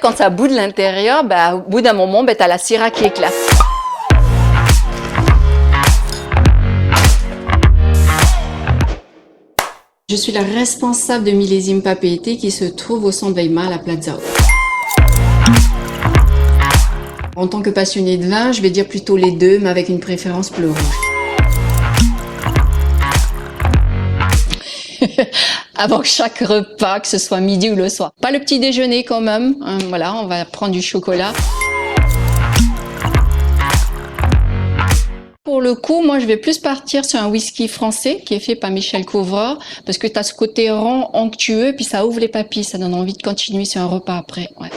Quand ça bout de l'intérieur, au bout d'un moment, tu as la syrah qui éclate. Je suis la responsable de Millésime Papeete qui se trouve au centre Weimar à la Plaza. En tant que passionnée de vin, je vais dire plutôt les deux, mais avec une préférence bleu rouge. Avant chaque repas, que ce soit midi ou le soir. Pas le petit déjeuner quand même, hein, voilà, on va prendre du chocolat. Pour le coup, moi je vais plus partir sur un whisky français qui est fait par Michel Couvreur, parce que tu as ce côté rond, onctueux, puis ça ouvre les papilles, ça donne envie de continuer sur un repas après. Ouais.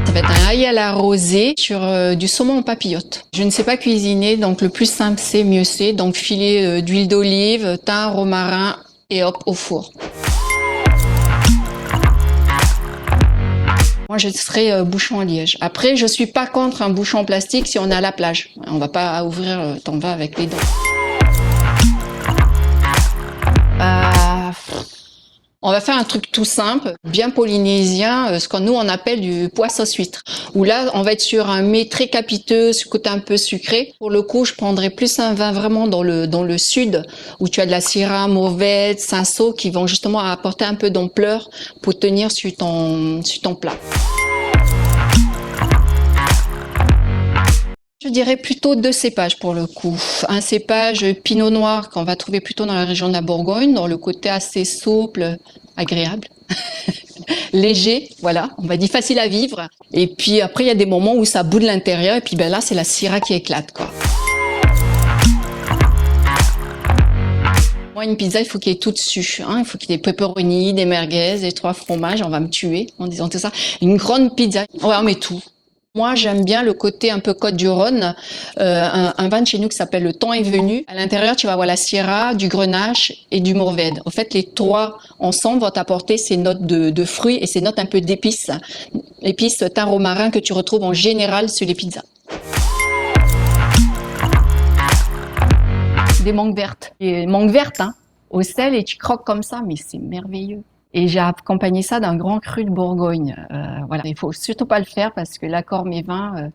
Ça va être un ail à la rosée sur du saumon en papillote. Je ne sais pas cuisiner, donc le plus simple c'est mieux c'est. Donc filet d'huile d'olive, thym, romarin et hop au four. Moi, je serais bouchon à liège. Après, je suis pas contre un bouchon en plastique si on est à la plage. On va pas ouvrir ton vin avec les dents. On va faire un truc tout simple, bien polynésien, ce qu'on nous on appelle du poisson huître. Où là, on va être sur un mets très capiteux, ce côté un peu sucré. Pour le coup, je prendrais plus un vin vraiment dans le sud, où tu as de la Syrah, Mourvèdre, Cinsault, qui vont justement apporter un peu d'ampleur pour tenir sur ton plat. Je dirais plutôt deux cépages pour le coup. Un cépage pinot noir qu'on va trouver plutôt dans la région de la Bourgogne, dans le côté assez souple, agréable, léger, voilà, on va dire facile à vivre. Et puis après, il y a des moments où ça bout de l'intérieur et puis là, c'est la syrah qui éclate, quoi. Moi, une pizza, il faut qu'il y ait tout dessus. Hein. Il faut qu'il y ait des pepperoni, des merguez, des 3 fromages. On va me tuer en disant tout ça. Une grande pizza, ouais, on met tout. Moi, j'aime bien le côté un peu Côte-du-Rhône, un vin de chez nous qui s'appelle Le Temps est venu. À l'intérieur, tu vas avoir la Syrah, du Grenache et du Mourvèdre. En fait, les trois ensemble vont t'apporter ces notes de fruits et ces notes un peu d'épices. Épices thym romarin que tu retrouves en général sur les pizzas. Des mangues vertes. Des mangues vertes, hein, au sel et tu croques comme ça, mais c'est merveilleux. Et j'ai accompagné ça d'un grand cru de Bourgogne. Voilà, il faut surtout pas le faire parce que l'accord mes vins,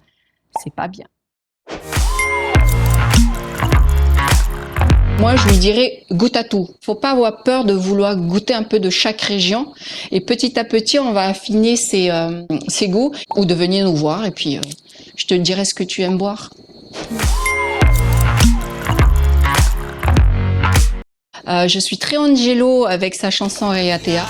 c'est pas bien. Moi, je lui dirais goûte à tout. Faut pas avoir peur de vouloir goûter un peu de chaque région. Et petit à petit, on va affiner ses goûts ou de venir nous voir. Et puis, je te dirai ce que tu aimes boire. Je suis très Angelo avec sa chanson Reatea.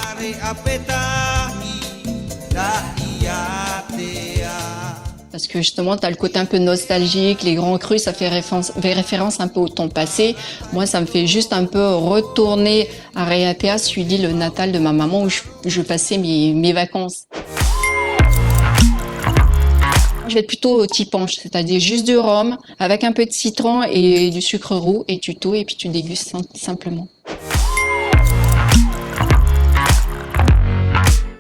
Parce que justement, tu as le côté un peu nostalgique, les grands crus, ça fait référence un peu au temps passé. Moi, ça me fait juste un peu retourner à Reatea, celui l'île natale de ma maman où je passais mes vacances. Je vais être plutôt type punch, c'est-à-dire juste du rhum avec un peu de citron et du sucre roux et tu touilles et puis tu dégustes simplement.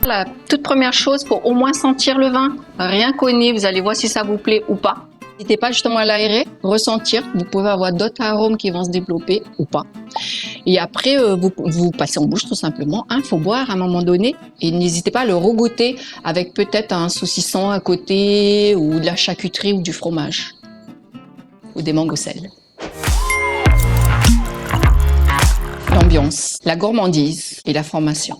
La toute première chose pour au moins sentir le vin, rien qu'au nez, vous allez voir si ça vous plaît ou pas. N'hésitez pas justement à l'aérer, ressentir. Vous pouvez avoir d'autres arômes qui vont se développer ou pas. Et après, vous passez en bouche tout simplement. Il faut boire à un moment donné. Et n'hésitez pas à le regoûter avec peut-être un saucisson à côté ou de la charcuterie ou du fromage. Ou des mangues au sel. L'ambiance, la gourmandise et la formation.